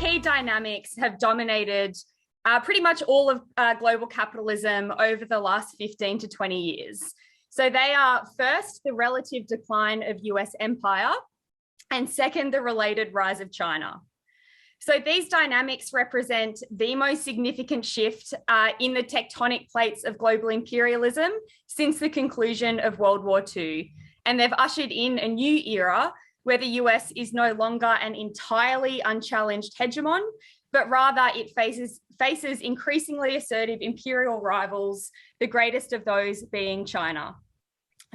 key dynamics have dominated pretty much all of global capitalism over the last 15 to 20 years. So they are first, the relative decline of US empire, and second, the related rise of China. So these dynamics represent the most significant shift in the tectonic plates of global imperialism since the conclusion of World War II. And they've ushered in a new era where the US is no longer an entirely unchallenged hegemon, but rather it faces increasingly assertive imperial rivals, the greatest of those being China.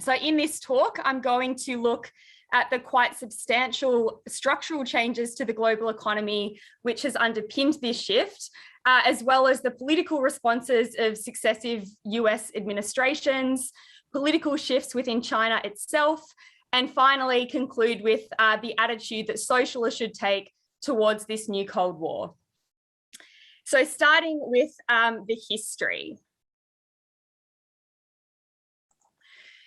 So in this talk, I'm going to look at the quite substantial structural changes to the global economy, which has underpinned this shift, as well as the political responses of successive US administrations, political shifts within China itself, and finally conclude with the attitude that socialists should take towards this new Cold War. So starting with the history.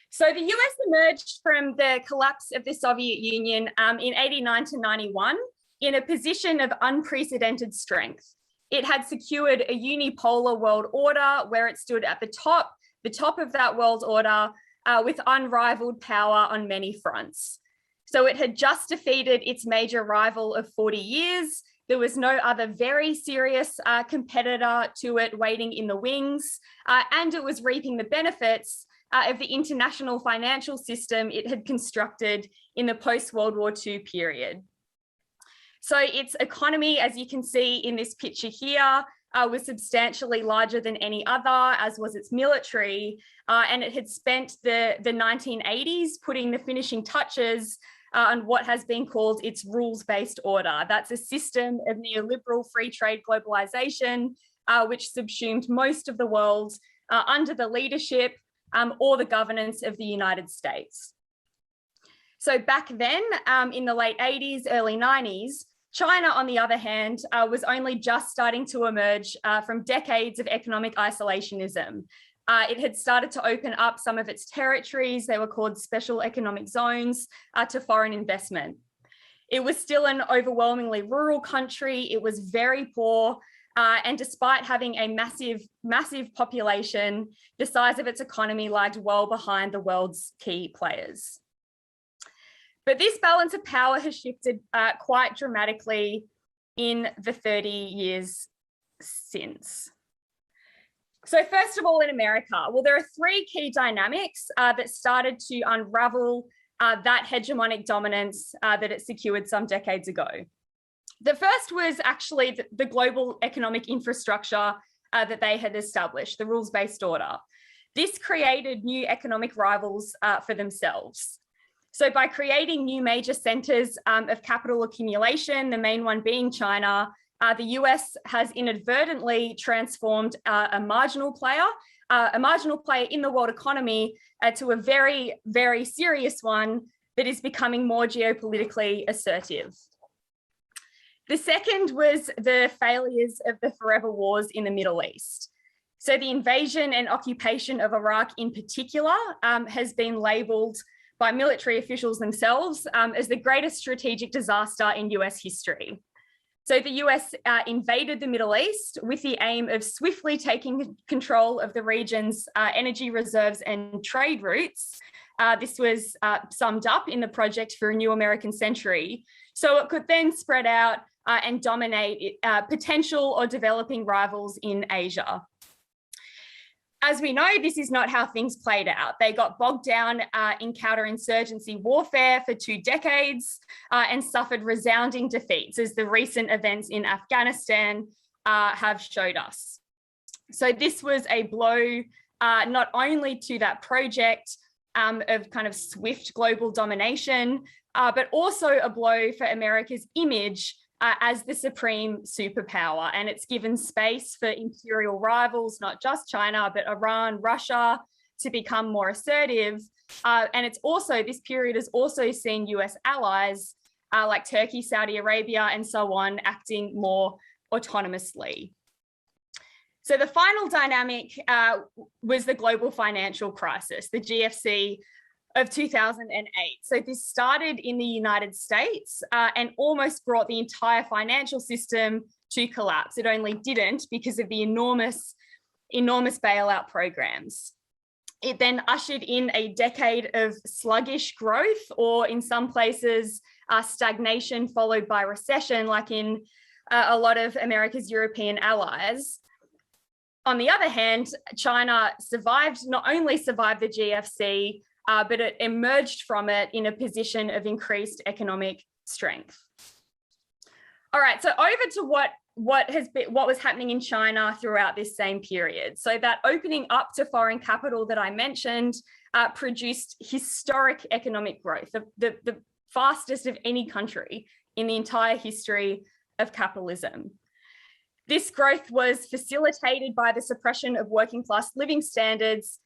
So the US emerged from the collapse of the Soviet Union in 89 to 91 in a position of unprecedented strength. It had secured a unipolar world order where it stood at the top of that world order with unrivaled power on many fronts. So it had just defeated its major rival of 40 years. There was no other very serious competitor to it waiting in the wings, and it was reaping the benefits of the international financial system it had constructed in the post-World War II period. So its economy, as you can see in this picture here, was substantially larger than any other, as was its military, and it had spent the 1980s putting the finishing touches on what has been called its rules-based order. That's a system of neoliberal free trade globalization, which subsumed most of the world under the leadership or the governance of the United States. So back then, in the late 80s, early 90s, China, on the other hand, was only just starting to emerge from decades of economic isolationism. It had started to open up some of its territories, they were called special economic zones, to foreign investment. It was still an overwhelmingly rural country, it was very poor, and despite having a massive population, the size of its economy lagged well behind the world's key players. But this balance of power has shifted quite dramatically in the 30 years since. So first of all, in America, well, there are three key dynamics that started to unravel that hegemonic dominance that it secured some decades ago. The first was actually the global economic infrastructure that they had established, the rules-based order. This created new economic rivals for themselves. So by creating new major centers of capital accumulation, the main one being China, the US has inadvertently transformed a marginal player in the world economy to a very, very serious one that is becoming more geopolitically assertive. The second was the failures of the forever wars in the Middle East. So the invasion and occupation of Iraq in particular has been labeled by military officials themselves as the greatest strategic disaster in US history. So the US invaded the Middle East with the aim of swiftly taking control of the region's energy reserves and trade routes. This was summed up in the Project for a New American Century. So it could then spread out and dominate potential or developing rivals in Asia. As we know, this is not how things played out. They got bogged down in counterinsurgency warfare for 2 decades and suffered resounding defeats, as the recent events in Afghanistan have showed us. So this was a blow not only to that project of kind of swift global domination, but also a blow for America's image as the supreme superpower. And it's given space for imperial rivals, not just China, but Iran, Russia, to become more assertive. And it's also, this period has also seen US allies like Turkey, Saudi Arabia, and so on, acting more autonomously. So the final dynamic was the global financial crisis, the GFC of 2008. So this started in the United States and almost brought the entire financial system to collapse. It only didn't because of the enormous bailout programs. It then ushered in a decade of sluggish growth, or in some places, stagnation followed by recession, like in a lot of America's European allies. On the other hand, China not only survived the GFC, but it emerged from it in a position of increased economic strength. All right, so over to what was happening in China throughout this same period. So that opening up to foreign capital that I mentioned produced historic economic growth, the fastest of any country in the entire history of capitalism. This growth was facilitated by the suppression of working class living standards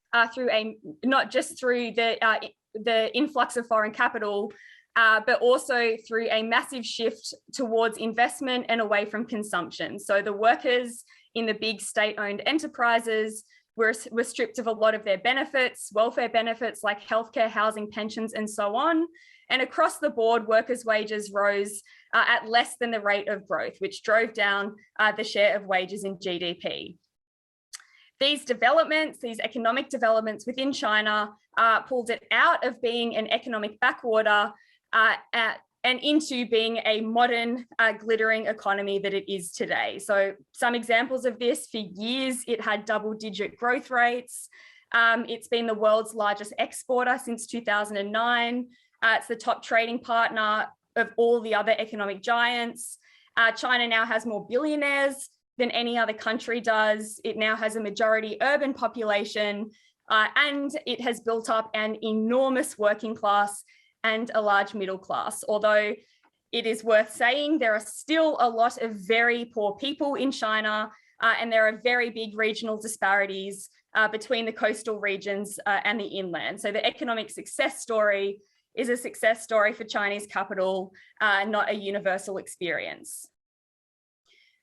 not just through the influx of foreign capital, but also through a massive shift towards investment and away from consumption. So the workers in the big state-owned enterprises were stripped of a lot of their benefits, welfare benefits like healthcare, housing, pensions, and so on. And across the board, workers' wages rose at less than the rate of growth, which drove down the share of wages in GDP. These economic developments within China pulled it out of being an economic backwater and into being a modern, glittering economy that it is today. So some examples of this: for years, it had double-digit growth rates. It's been the world's largest exporter since 2009. It's the top trading partner of all the other economic giants. China now has more billionaires than any other country does. It now has a majority urban population, and it has built up an enormous working class and a large middle class. Although it is worth saying there are still a lot of very poor people in China, and there are very big regional disparities between the coastal regions and the inland. So the economic success story is a success story for Chinese capital, not a universal experience.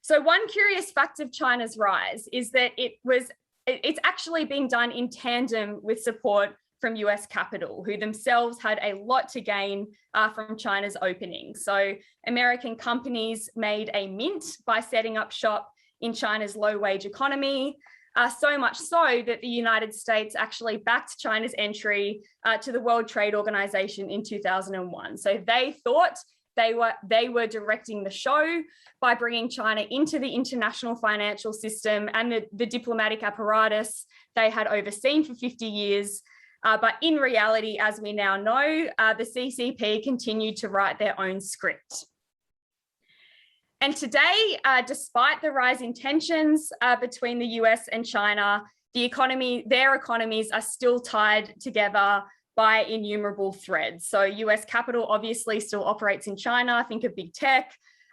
So one curious fact of China's rise is that it's actually being done in tandem with support from US capital, who themselves had a lot to gain from China's opening. So American companies made a mint by setting up shop in China's low-wage economy, so much so that the United States actually backed China's entry to the World Trade Organization in 2001. So they thought they were directing the show by bringing China into the international financial system and the diplomatic apparatus they had overseen for 50 years. But in reality, as we now know, the CCP continued to write their own script. And today, despite the rise in tensions between the US and China, their economies are still tied together by innumerable threads. So US capital obviously still operates in China. Think of big tech,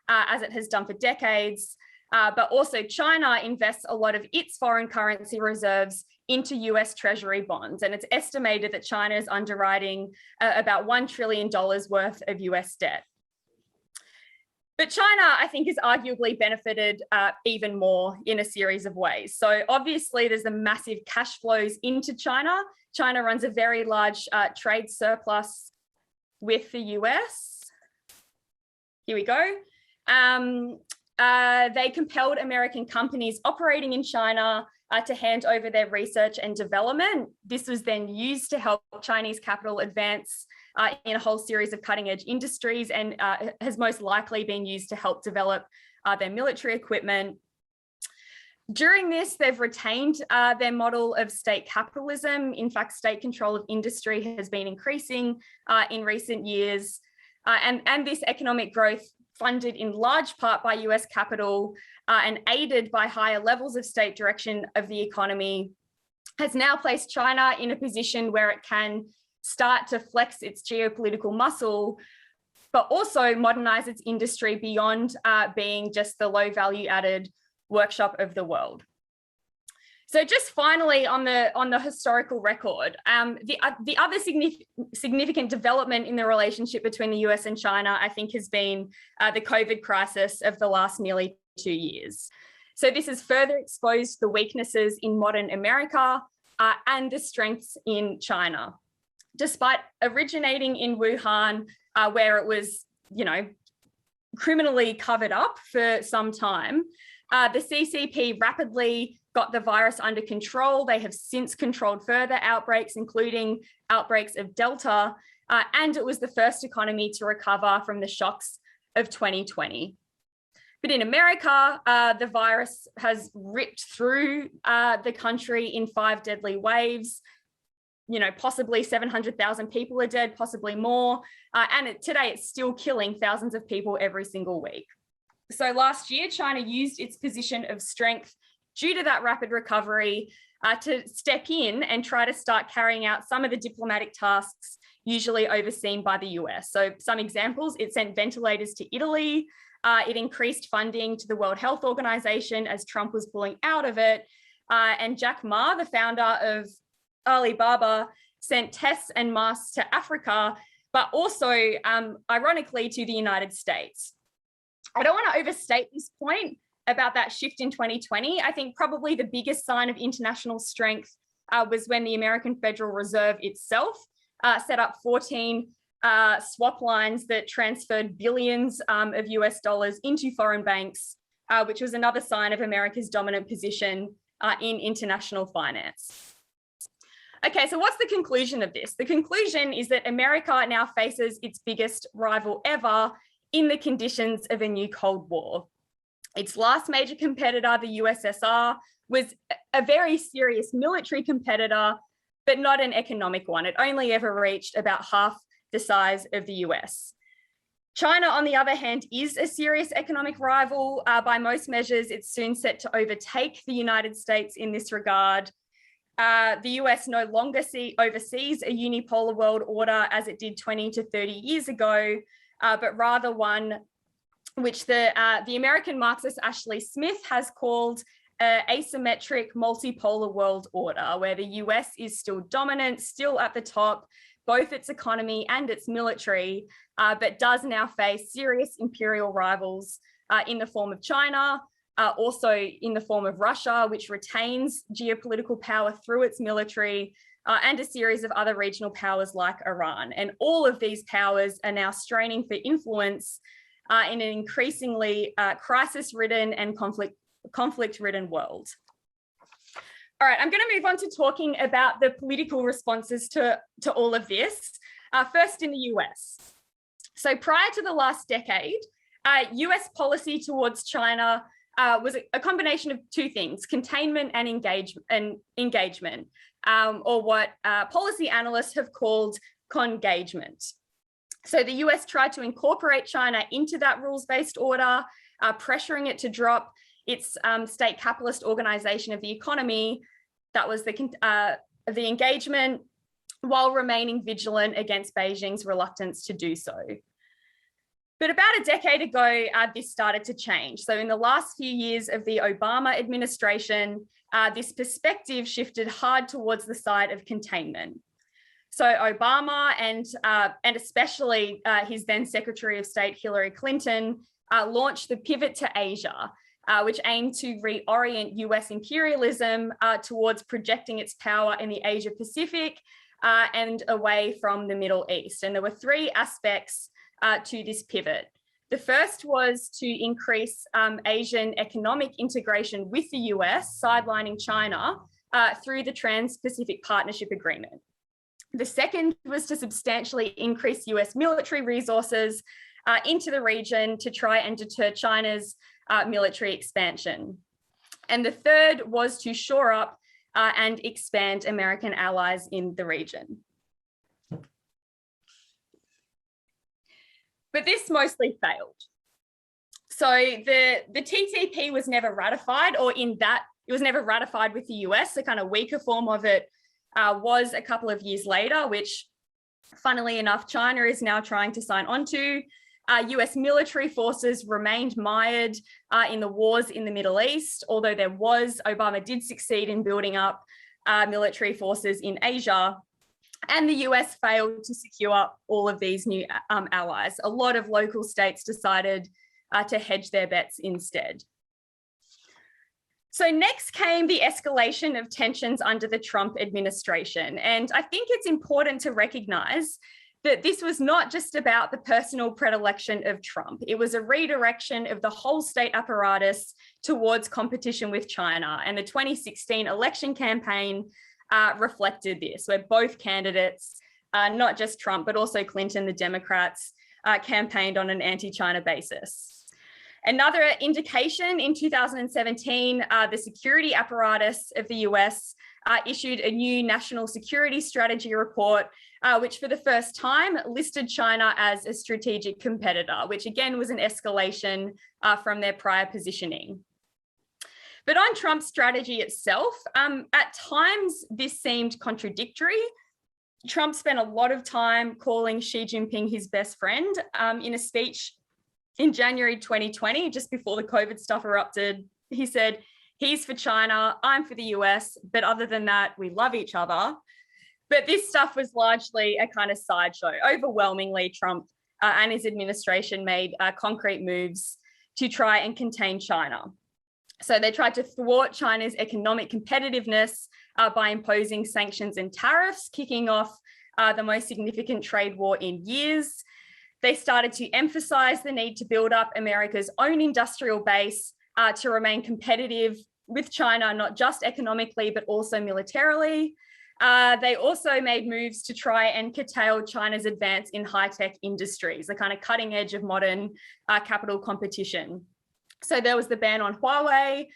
as it has done for decades. But also China invests a lot of its foreign currency reserves into US Treasury bonds. And it's estimated that China is underwriting about $1 trillion worth of US debt. But China, I think, has arguably benefited even more in a series of ways. So obviously, there's the massive cash flows into China. China runs a very large trade surplus with the US. Here we go. They compelled American companies operating in China to hand over their research and development. This was then used to help Chinese capital advance in a whole series of cutting-edge industries, and has most likely been used to help develop their military equipment. During this, they've retained their model of state capitalism. In fact, state control of industry has been increasing in recent years. And this economic growth, funded in large part by US capital and aided by higher levels of state direction of the economy, has now placed China in a position where it can start to flex its geopolitical muscle, but also modernize its industry beyond being just the low value added workshop of the world. So just finally on the historical record, the other significant development in the relationship between the US and China, I think, has been the COVID crisis of the last nearly 2 years. So this has further exposed the weaknesses in modern America and the strengths in China. despite originating in Wuhan, where it was, criminally covered up for some time. The CCP rapidly got the virus under control. They have since controlled further outbreaks, including outbreaks of Delta, and it was the first economy to recover from the shocks of 2020. But in America, the virus has ripped through the country in 5 deadly waves. Possibly 700,000 people are dead, possibly more. And today it's still killing thousands of people every single week. So last year, China used its position of strength due to that rapid recovery to step in and try to start carrying out some of the diplomatic tasks usually overseen by the US. So some examples: it sent ventilators to Italy, it increased funding to the World Health Organization as Trump was pulling out of it, and Jack Ma, the founder of Alibaba, sent tests and masks to Africa, but also, ironically, to the United States. I don't want to overstate this point about that shift in 2020. I think probably the biggest sign of international strength was when the American Federal Reserve itself set up 14 swap lines that transferred billions of US dollars into foreign banks, which was another sign of America's dominant position in international finance. Okay, so what's the conclusion of this? The conclusion is that America now faces its biggest rival ever in the conditions of a new Cold War. Its last major competitor, the USSR, was a very serious military competitor, but not an economic one. It only ever reached about half the size of the US. China, on the other hand, is a serious economic rival. By most measures, it's soon set to overtake the United States in this regard. The US no longer oversees a unipolar world order as it did 20 to 30 years ago, but rather one which the American Marxist Ashley Smith has called asymmetric multipolar world order, where the US is still dominant, still at the top, both its economy and its military, but does now face serious imperial rivals in the form of China, also in the form of Russia, which retains geopolitical power through its military, and a series of other regional powers like Iran. And all of these powers are now straining for influence in an increasingly crisis-ridden and conflict-ridden world. All right, I'm going to move on to talking about the political responses to all of this. First, in the US. So prior to the last decade, US policy towards China was a combination of two things: containment and engagement, or what policy analysts have called congagement. So the US tried to incorporate China into that rules-based order, pressuring it to drop its state capitalist organization of the economy. That was the engagement, while remaining vigilant against Beijing's reluctance to do so. But about a decade ago, this started to change. So in the last few years of the Obama administration, this perspective shifted hard towards the side of containment. So Obama and especially his then Secretary of State, Hillary Clinton, launched the Pivot to Asia, which aimed to reorient US imperialism towards projecting its power in the Asia Pacific and away from the Middle East. And there were three aspects to this pivot. The first was to increase Asian economic integration with the US, sidelining China through the Trans-Pacific Partnership Agreement. The second was to substantially increase US military resources into the region to try and deter China's military expansion. And the third was to shore up and expand American allies in the region. But this mostly failed. So the TTP was never ratified, or in that it was never ratified with the US. The kind of weaker form of it was a couple of years later, which funnily enough, China is now trying to sign onto. US military forces remained mired in the wars in the Middle East, although Obama did succeed in building up military forces in Asia. And the US failed to secure all of these new allies. A lot of local states decided to hedge their bets instead. So next came the escalation of tensions under the Trump administration. And I think it's important to recognize that this was not just about the personal predilection of Trump. It was a redirection of the whole state apparatus towards competition with China. And the 2016 election campaign reflected this, where both candidates, not just Trump, but also Clinton, the Democrats, campaigned on an anti-China basis. Another indication, in 2017, the security apparatus of the US issued a new national security strategy report, which for the first time listed China as a strategic competitor, which again was an escalation from their prior positioning. But on Trump's strategy itself, at times this seemed contradictory. Trump spent a lot of time calling Xi Jinping his best friend. In a speech in January 2020, just before the COVID stuff erupted, he said, "He's for China, I'm for the US, but other than that, we love each other." But this stuff was largely a kind of sideshow. Overwhelmingly, Trump and his administration made concrete moves to try and contain China. So they tried to thwart China's economic competitiveness by imposing sanctions and tariffs, kicking off the most significant trade war in years. They started to emphasize the need to build up America's own industrial base to remain competitive with China, not just economically, but also militarily. They also made moves to try and curtail China's advance in high-tech industries, the kind of cutting edge of modern capital competition. So there was the ban on Huawei.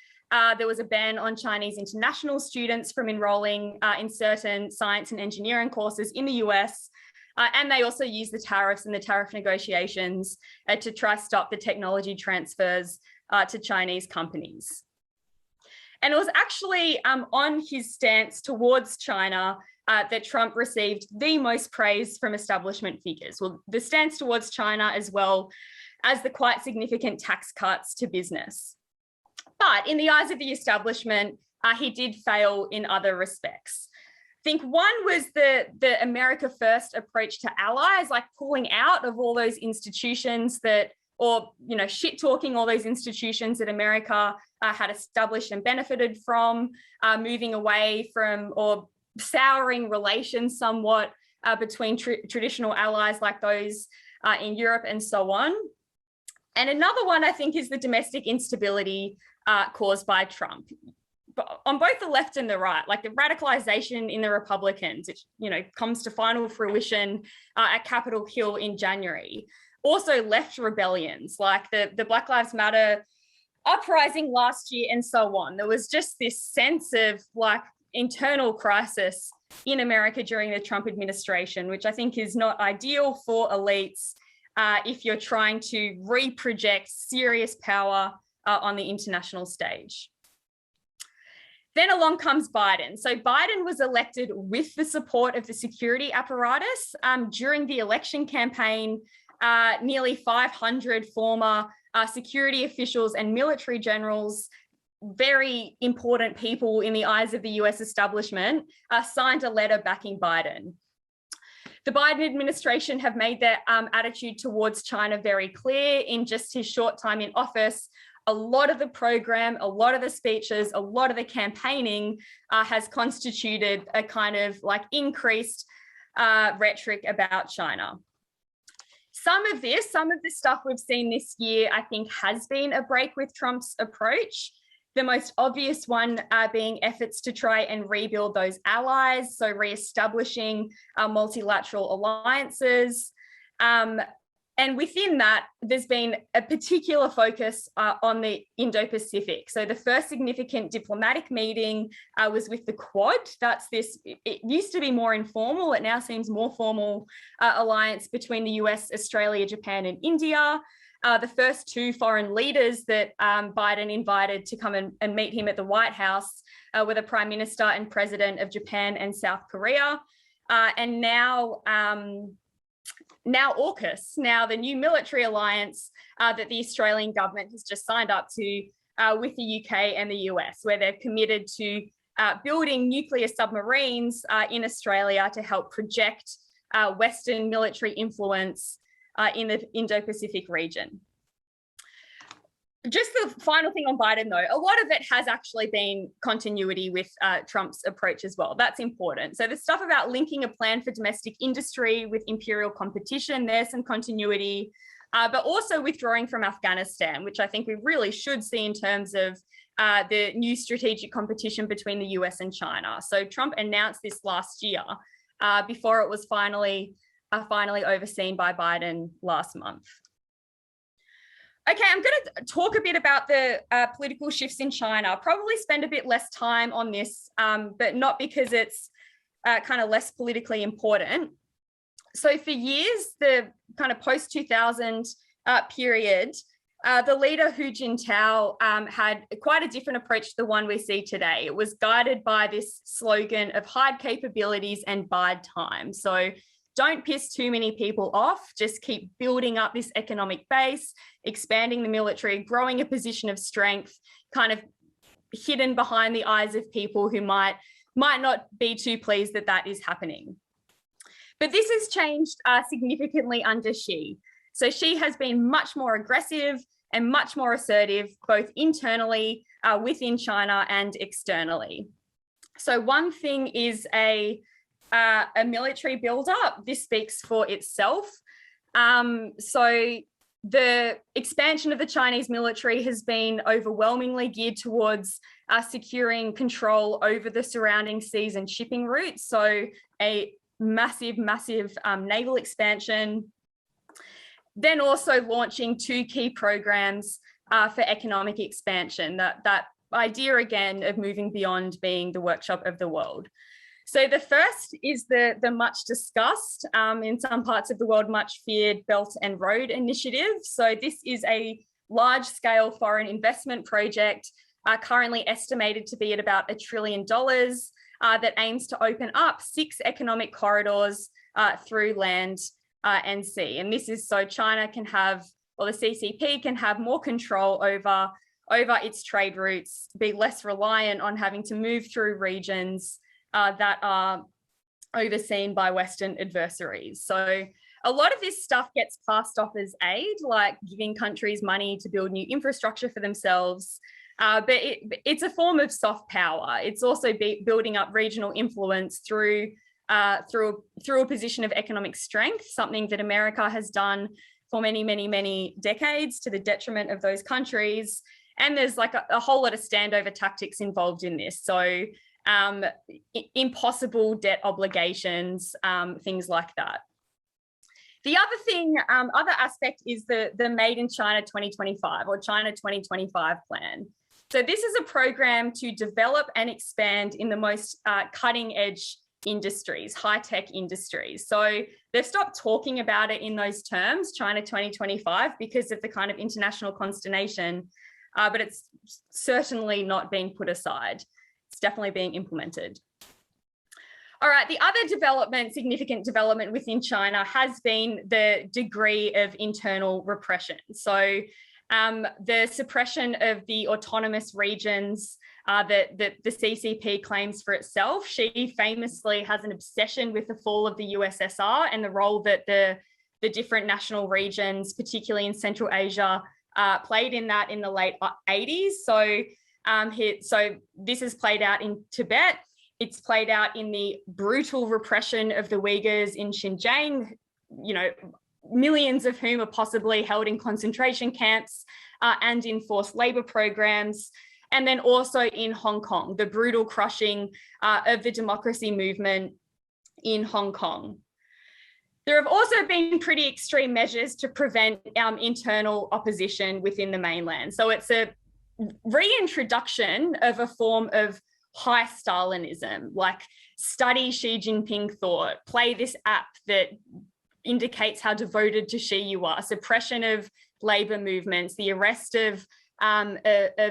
There was a ban on Chinese international students from enrolling in certain science and engineering courses in the US. And they also used the tariffs and the tariff negotiations to try to stop the technology transfers to Chinese companies. And it was actually on his stance towards China that Trump received the most praise from establishment figures. Well, the stance towards China, as well as the quite significant tax cuts to business. But in the eyes of the establishment, he did fail in other respects. I think one was the America First approach to allies, like pulling out of all those institutions that, or, you know, shit talking all those institutions that America had established and benefited from, moving away from or souring relations somewhat between traditional allies like those in Europe and so on. And another one, I think, is the domestic instability caused by Trump. But on both the left and the right, like the radicalization in the Republicans, which, you know, comes to final fruition at Capitol Hill in January. Also left rebellions like the Black Lives Matter uprising last year and so on. There was just this sense of like internal crisis in America during the Trump administration, which I think is not ideal for elites if you're trying to reproject serious power on the international stage. Then along comes Biden. So Biden was elected with the support of the security apparatus. During the election campaign, nearly 500 former security officials and military generals, very important people in the eyes of the US establishment, signed a letter backing Biden. The Biden administration have made their attitude towards China very clear in just his short time in office. A lot of the program, a lot of the speeches, a lot of the campaigning has constituted a kind of like increased rhetoric about China. Some of the stuff we've seen this year, I think, has been a break with Trump's approach. The most obvious one being efforts to try and rebuild those allies, so re-establishing multilateral alliances. And within that, there's been a particular focus on the Indo-Pacific. So the first significant diplomatic meeting was with the Quad. That's this, it used to be more informal, it now seems more formal alliance between the US, Australia, Japan, and India. The first two foreign leaders that Biden invited to come and meet him at the White House were the Prime Minister and President of Japan and South Korea. And now AUKUS, now the new military alliance that the Australian government has just signed up to with the UK and the US, where they've committed to building nuclear submarines in Australia to help project Western military influence in the Indo-Pacific region. just the final thing on Biden, though, a lot of it has actually been continuity with Trump's approach as well. That's important. So the stuff about linking a plan for domestic industry with imperial competition, there's some continuity, but also withdrawing from Afghanistan, which I think we really should see in terms of the new strategic competition between the US and China. So Trump announced this last year before it was finally overseen by Biden last month. Okay, I'm going to talk a bit about the political shifts in China. I'll probably spend a bit less time on this, but not because it's kind of less politically important. So for years, the kind of post-2000 period, the leader Hu Jintao had quite a different approach to the one we see today. It was guided by this slogan of hide capabilities and bide time. So don't piss too many people off, just keep building up this economic base, expanding the military, growing a position of strength, kind of hidden behind the eyes of people who might not be too pleased that that is happening. But this has changed significantly under Xi. So Xi has been much more aggressive and much more assertive, both internally within China and externally. So one thing is a military build-up. This speaks for itself. So the expansion of the Chinese military has been overwhelmingly geared towards securing control over the surrounding seas and shipping routes. So a massive naval expansion. Then also launching two key programs for economic expansion, that idea again of moving beyond being the workshop of the world. So the first is the much discussed, in some parts of the world, much feared Belt and Road Initiative. So this is a large scale foreign investment project, currently estimated to be at about $1 trillion, that aims to open up 6 economic corridors through land and sea. And this is so China can have, or the CCP can have more control over its trade routes, be less reliant on having to move through regions that are overseen by Western adversaries. So a lot of this stuff gets passed off as aid, like giving countries money to build new infrastructure for themselves. But it's a form of soft power. It's also building up regional influence through a position of economic strength, something that America has done for many decades to the detriment of those countries. And there's like a whole lot of standover tactics involved in this. So impossible debt obligations, things like that. The other thing, other aspect is the Made in China 2025 or China 2025 plan. So this is a program to develop and expand in the most cutting edge industries, high-tech industries. So they've stopped talking about it in those terms, China 2025, because of the kind of international consternation, but it's certainly not being put aside. It's definitely being implemented. All right, the other significant development within China has been the degree of internal repression. So the suppression of the autonomous regions that the CCP claims for itself. Xi famously has an obsession with the fall of the USSR and the role that the different national regions, particularly in Central Asia, played in that in the late 80s. So this is played out in Tibet. It's played out in the brutal repression of the Uyghurs in Xinjiang, millions of whom are possibly held in concentration camps and in forced labor programs. And then also in Hong Kong, the brutal crushing of the democracy movement in Hong Kong. There have also been pretty extreme measures to prevent internal opposition within the mainland. So it's a reintroduction of a form of high Stalinism, like study Xi Jinping thought, play this app that indicates how devoted to Xi you are, suppression of labor movements, the arrest of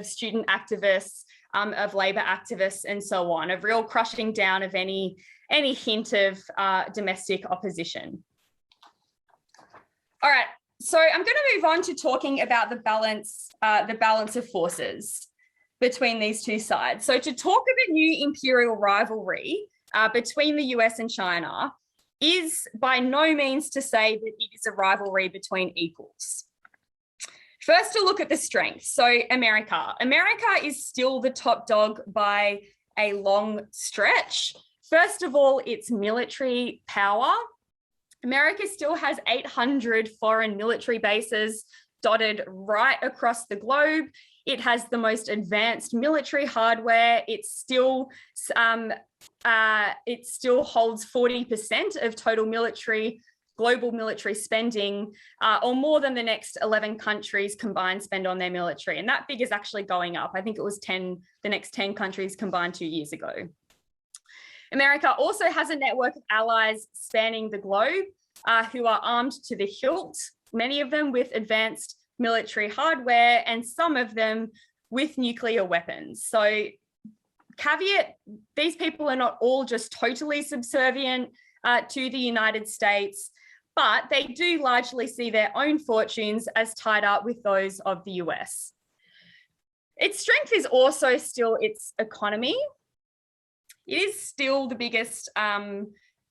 student activists, of labor activists, and so on, a real crushing down of any hint of domestic opposition. All right, so I'm going to move on to talking about the balance of forces between these two sides. So to talk of a new imperial rivalry between the US and China is by no means to say that it is a rivalry between equals. First, a look at the strengths. So America is still the top dog by a long stretch. First of all, its military power. America still has 800 foreign military bases dotted right across the globe. It has the most advanced military hardware. It still holds 40% of total global military spending, or more than the next 11 countries combined spend on their military. And that figure is actually going up. I think it was the next 10 countries combined 2 years ago. America also has a network of allies spanning the globe who are armed to the hilt, many of them with advanced military hardware and some of them with nuclear weapons. So caveat, these people are not all just totally subservient to the United States, but they do largely see their own fortunes as tied up with those of the US. Its strength is also still its economy. It is still the biggest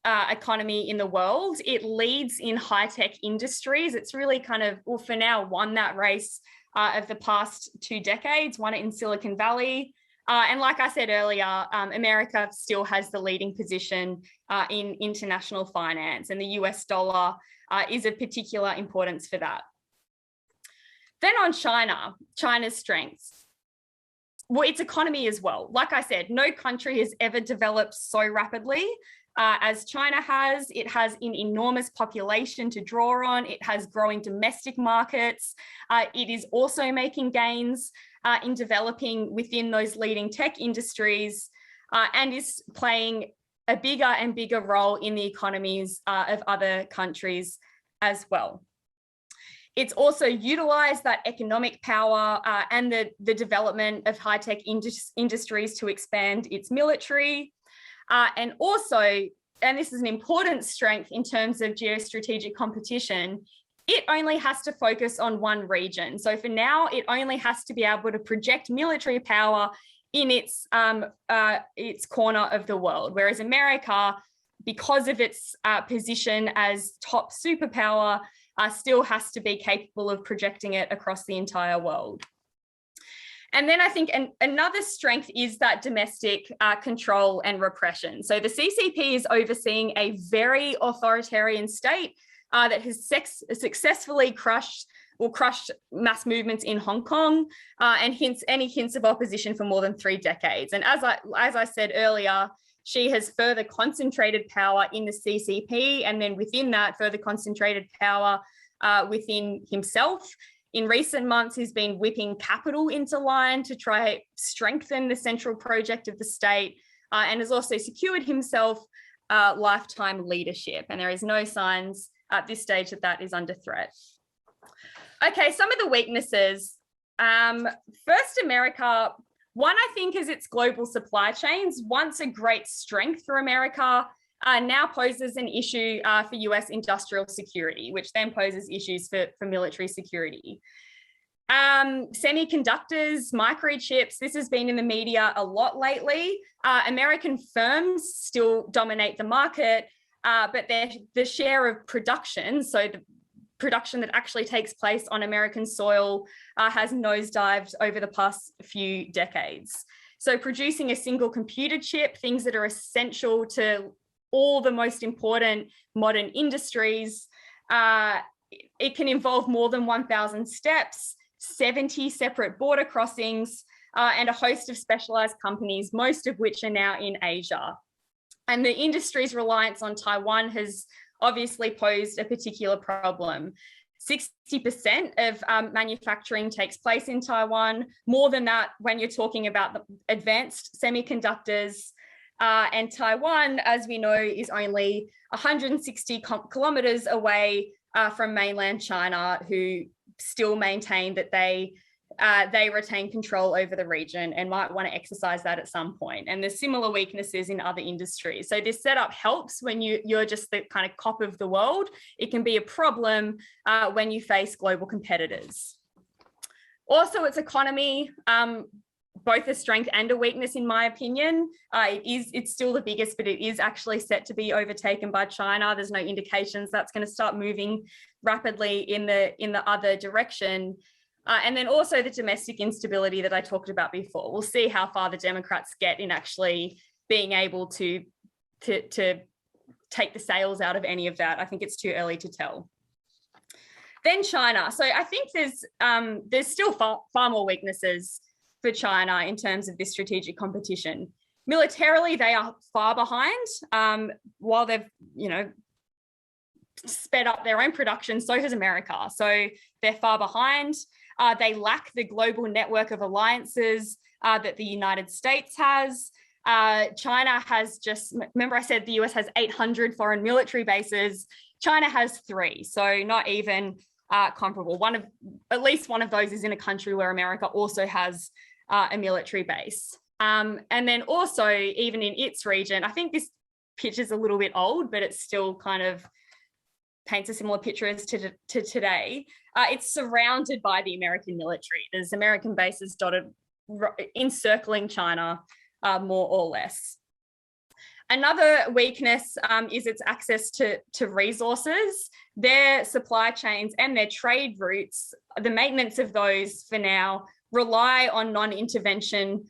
economy in the world. It leads in high-tech industries. It's really kind of, well, for now, won that race of the past 2 decades, won it in Silicon Valley. And like I said earlier, America still has the leading position in international finance, and the US dollar is of particular importance for that. Then on China's strengths. Well, its economy as well. Like I said, no country has ever developed so rapidly as China has. It has an enormous population to draw on. It has growing domestic markets. It is also making gains in developing within those leading tech industries and is playing a bigger and bigger role in the economies of other countries as well. It's also utilised that economic power and the development of high-tech industries to expand its military. And also, and this is an important strength in terms of geostrategic competition, it only has to focus on one region. So for now, it only has to be able to project military power in its corner of the world, whereas America, because of its position as top superpower, still has to be capable of projecting it across the entire world. And then I think another strength is that domestic control and repression. So the CCP is overseeing a very authoritarian state that has successfully crushed mass movements in Hong Kong and any hints of opposition for more than 3 decades. And as I said earlier, Xi has further concentrated power in the CCP, and then within that, further concentrated power within himself. In recent months, he's been whipping capital into line to try strengthen the central project of the state, and has also secured himself lifetime leadership. And there is no signs at this stage that is under threat. Okay, some of the weaknesses. First, America. One, I think, is its global supply chains. Once a great strength for America, now poses an issue for US industrial security, which then poses issues for military security. Semiconductors, microchips, this has been in the media a lot lately. American firms still dominate the market, but the share of production, so the production that actually takes place on American soil, has nosedived over the past few decades. So producing a single computer chip, things that are essential to all the most important modern industries, it can involve more than 1,000 steps, 70 separate border crossings, and a host of specialized companies, most of which are now in Asia. And the industry's reliance on Taiwan has obviously posed a particular problem. 60% of manufacturing takes place in Taiwan, more than that when you're talking about the advanced semiconductors. And Taiwan, as we know, is only 160 kilometers away from mainland China, who still maintain that they retain control over the region and might want to exercise that at some point. And there's similar weaknesses in other industries. So this setup helps when you're just the kind of cop of the world. It can be a problem when you face global competitors. Also, its economy, both a strength and a weakness, in my opinion. It's still the biggest, but it is actually set to be overtaken by China. There's no indications that's going to start moving rapidly in the other direction. And then also the domestic instability that I talked about before. We'll see how far the Democrats get in actually being able to take the sails out of any of that. I think it's too early to tell. Then China. So I think there's still far more weaknesses for China in terms of this strategic competition. Militarily, they are far behind. While they've, sped up their own production, so has America. So they're far behind. They lack the global network of alliances that the United States has. China has remember I said the US has 800 foreign military bases. China has 3, so not even comparable. At least one of those is in a country where America also has a military base. And then also, even in its region, I think this picture's a little bit old, but it still kind of paints a similar picture as to today. It's surrounded by the American military. There's American bases dotted, encircling China, more or less. Another weakness is its access to resources. Their supply chains and their trade routes, the maintenance of those for now, rely on non-intervention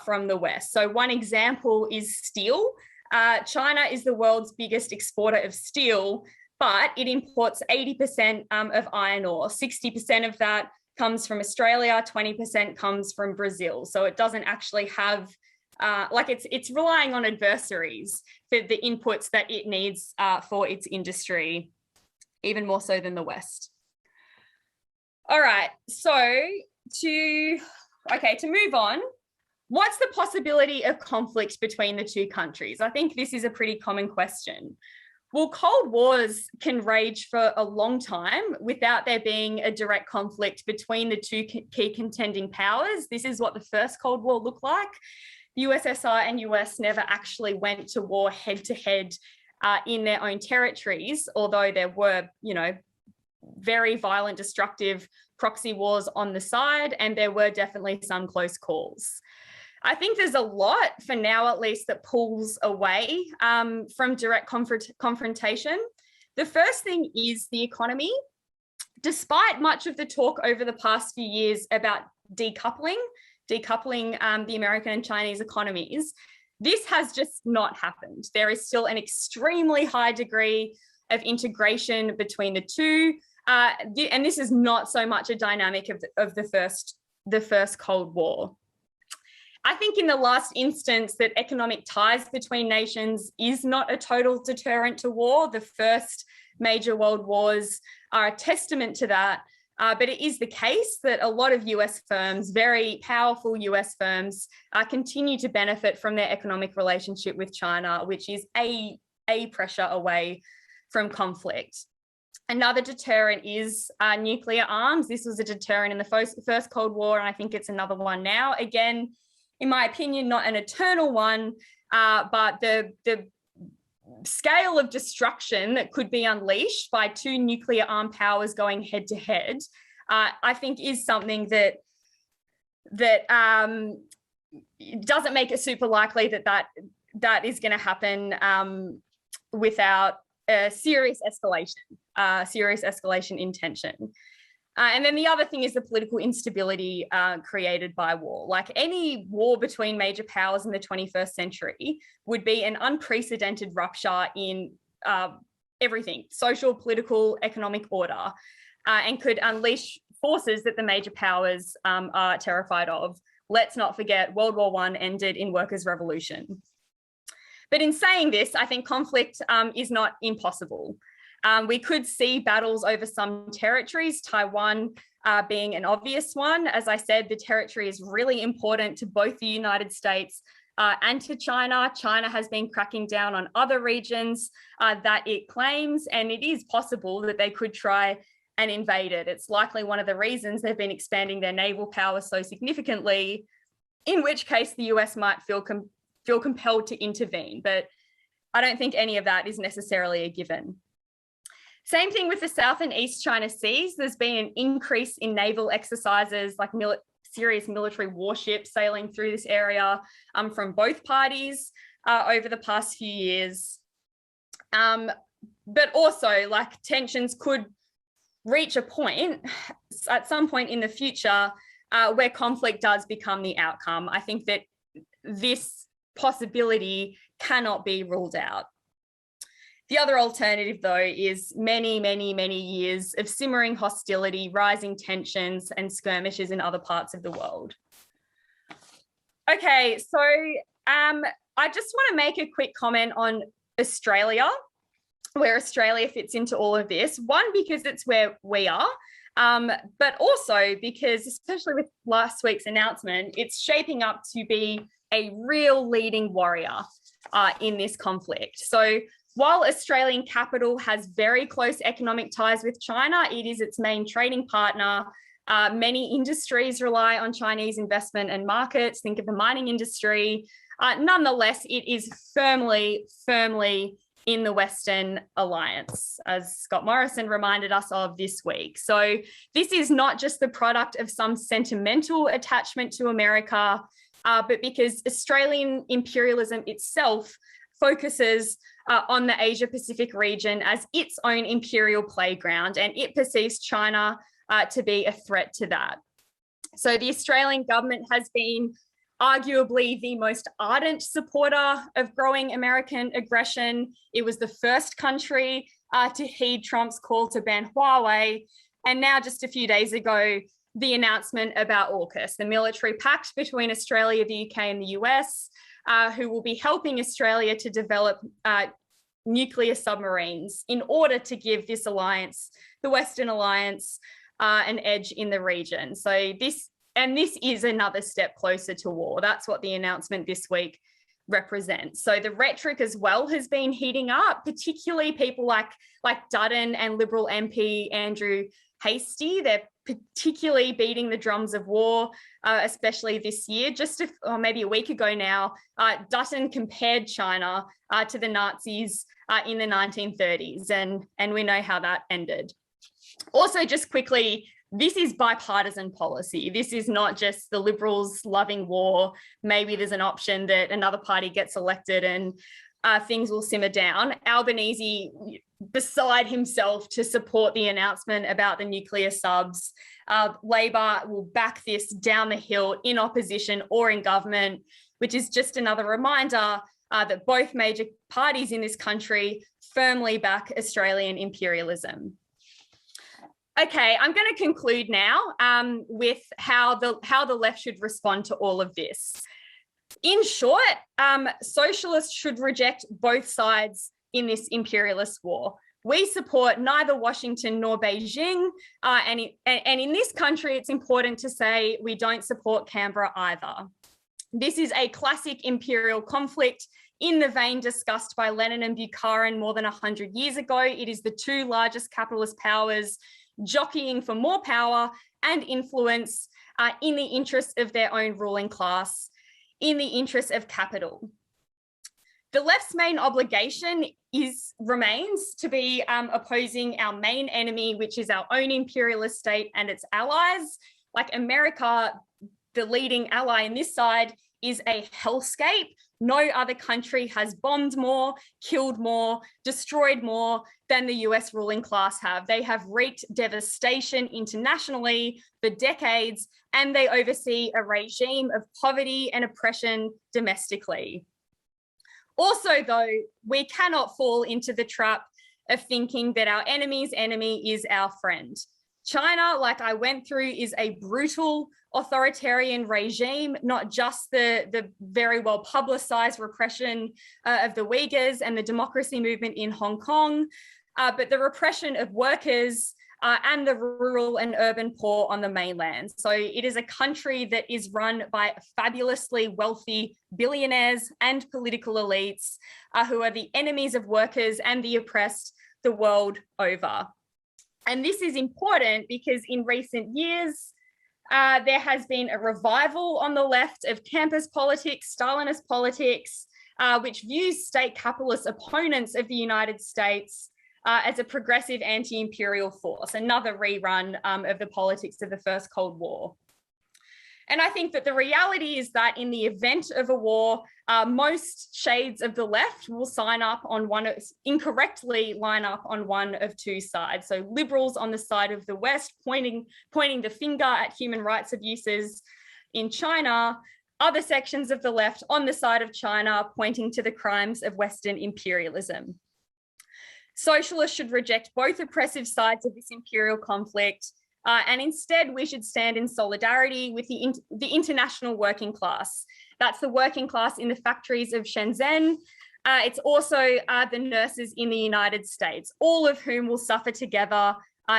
from the West. So one example is steel. China is the world's biggest exporter of steel, but it imports 80% of iron ore. 60% of that comes from Australia, 20% comes from Brazil. So it doesn't actually have, it's relying on adversaries for the inputs that it needs for its industry, even more so than the West. All right, so to move on, what's the possibility of conflict between the two countries? I think this is a pretty common question. Well, Cold Wars can rage for a long time without there being a direct conflict between the two key contending powers. This is what the first Cold War looked like. The USSR and US never actually went to war head-to-head in their own territories, although there were, very violent, destructive proxy wars on the side, and there were definitely some close calls. I think there's a lot, for now at least, that pulls away from direct confrontation. The first thing is the economy. Despite much of the talk over the past few years about decoupling the American and Chinese economies, this has just not happened. There is still an extremely high degree of integration between the two. And this is not so much a dynamic of the first Cold War. I think in the last instance that economic ties between nations is not a total deterrent to war. The first major world wars are a testament to that. But it is the case that a lot of US firms, very powerful US firms, continue to benefit from their economic relationship with China, which is a pressure away from conflict. Another deterrent is nuclear arms. This was a deterrent in the first Cold War, and I think it's another one now. Again, in my opinion, not an eternal one, but the scale of destruction that could be unleashed by two nuclear armed powers going head to head, I think is something that doesn't make it super likely that is going to happen without a serious escalation intention. And then the other thing is the political instability created by war. Like any war between major powers in the 21st century would be an unprecedented rupture in everything, social, political, economic order, and could unleash forces that the major powers are terrified of. Let's not forget World War I ended in workers' revolution. But in saying this, I think conflict is not impossible. We could see battles over some territories, Taiwan being an obvious one. As I said, the territory is really important to both the United States and to China. China has been cracking down on other regions that it claims, and it is possible that they could try and invade it. It's likely one of the reasons they've been expanding their naval power so significantly, in which case the US might feel compelled to intervene. But I don't think any of that is necessarily a given. Same thing with the South and East China Seas. There's been an increase in naval exercises, like serious military warships sailing through this area from both parties over the past few years. But also, like, tensions could reach a point at some point in the future where conflict does become the outcome. I think that this possibility cannot be ruled out. The other alternative, though, is many, many, many years of simmering hostility, rising tensions, and skirmishes in other parts of the world. Okay, so I just want to make a quick comment on Australia, where Australia fits into all of this. One, because it's where we are, but also because, especially with last week's announcement, it's shaping up to be a real leading warrior in this conflict. So while Australian capital has very close economic ties with China, it is its main trading partner. Many industries rely on Chinese investment and markets. Think of the mining industry. Nonetheless, it is firmly in the Western alliance, as Scott Morrison reminded us of this week. So this is not just the product of some sentimental attachment to America, but because Australian imperialism itself focuses on the Asia-Pacific region as its own imperial playground, and it perceives China to be a threat to that. So the Australian government has been arguably the most ardent supporter of growing American aggression. It was the first country to heed Trump's call to ban Huawei. And now, just a few days ago, the announcement about AUKUS, the military pact between Australia, the UK, and the US, who will be helping Australia to develop nuclear submarines in order to give this alliance, the Western alliance, an edge in the region. So this is another step closer to war. That's what the announcement this week represents. So the rhetoric as well has been heating up, particularly people like Dutton and Liberal MP Andrew Hastie. They're particularly beating the drums of war, especially this year. Or maybe a week ago now, Dutton compared China to the Nazis in the 1930s, and we know how that ended. Also, just quickly, this is bipartisan policy. This is not just the Liberals loving war. Maybe there's an option that another party gets elected and things will simmer down. Albanese, beside himself to support the announcement about the nuclear subs. Labor will back this down the hill in opposition or in government, which is just another reminder that both major parties in this country firmly back Australian imperialism. Okay, I'm going to conclude now with how the left should respond to all of this. In short, socialists should reject both sides in this imperialist war. We support neither Washington nor Beijing, and in this country, it's important to say we don't support Canberra either. This is a classic imperial conflict in the vein discussed by Lenin and Bukharin more than 100 years ago. It is the two largest capitalist powers jockeying for more power and influence in the interests of their own ruling class, in the interests of capital. The left's main obligation remains to be opposing our main enemy, which is our own imperialist state and its allies. Like America, the leading ally in this side, is a hellscape. No other country has bombed more, killed more, destroyed more than the US ruling class have. They have wreaked devastation internationally for decades, and they oversee a regime of poverty and oppression domestically. Also, though, we cannot fall into the trap of thinking that our enemy's enemy is our friend. China, like I went through, is a brutal authoritarian regime, not just the very well publicized repression of the Uyghurs and the democracy movement in Hong Kong, but the repression of workers and the rural and urban poor on the mainland. So it is a country that is run by fabulously wealthy billionaires and political elites who are the enemies of workers and the oppressed the world over. And this is important because in recent years, there has been a revival on the left of campus politics, Stlinist politics, which views state capitalist opponents of the United States as a progressive anti-imperial force, another rerun of the politics of the First Cold War. And I think that the reality is that in the event of a war, most shades of the left will incorrectly line up on one of two sides. So liberals on the side of the West, pointing the finger at human rights abuses in China, other sections of the left on the side of China, pointing to the crimes of Western imperialism. Socialists should reject both oppressive sides of this imperial conflict, and instead we should stand in solidarity with the international working class. That's the working class in the factories of Shenzhen. It's also the nurses in the United States, all of whom will suffer together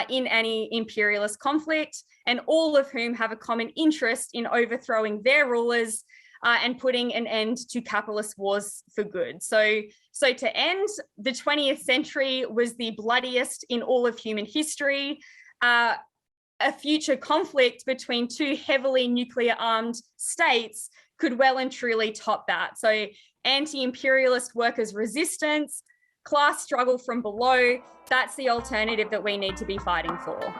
in any imperialist conflict, and all of whom have a common interest in overthrowing their rulers and putting an end to capitalist wars for good. So to end, the 20th century was the bloodiest in all of human history. A future conflict between two heavily nuclear armed states could well and truly top that. So anti-imperialist workers' resistance, class struggle from below, that's the alternative that we need to be fighting for.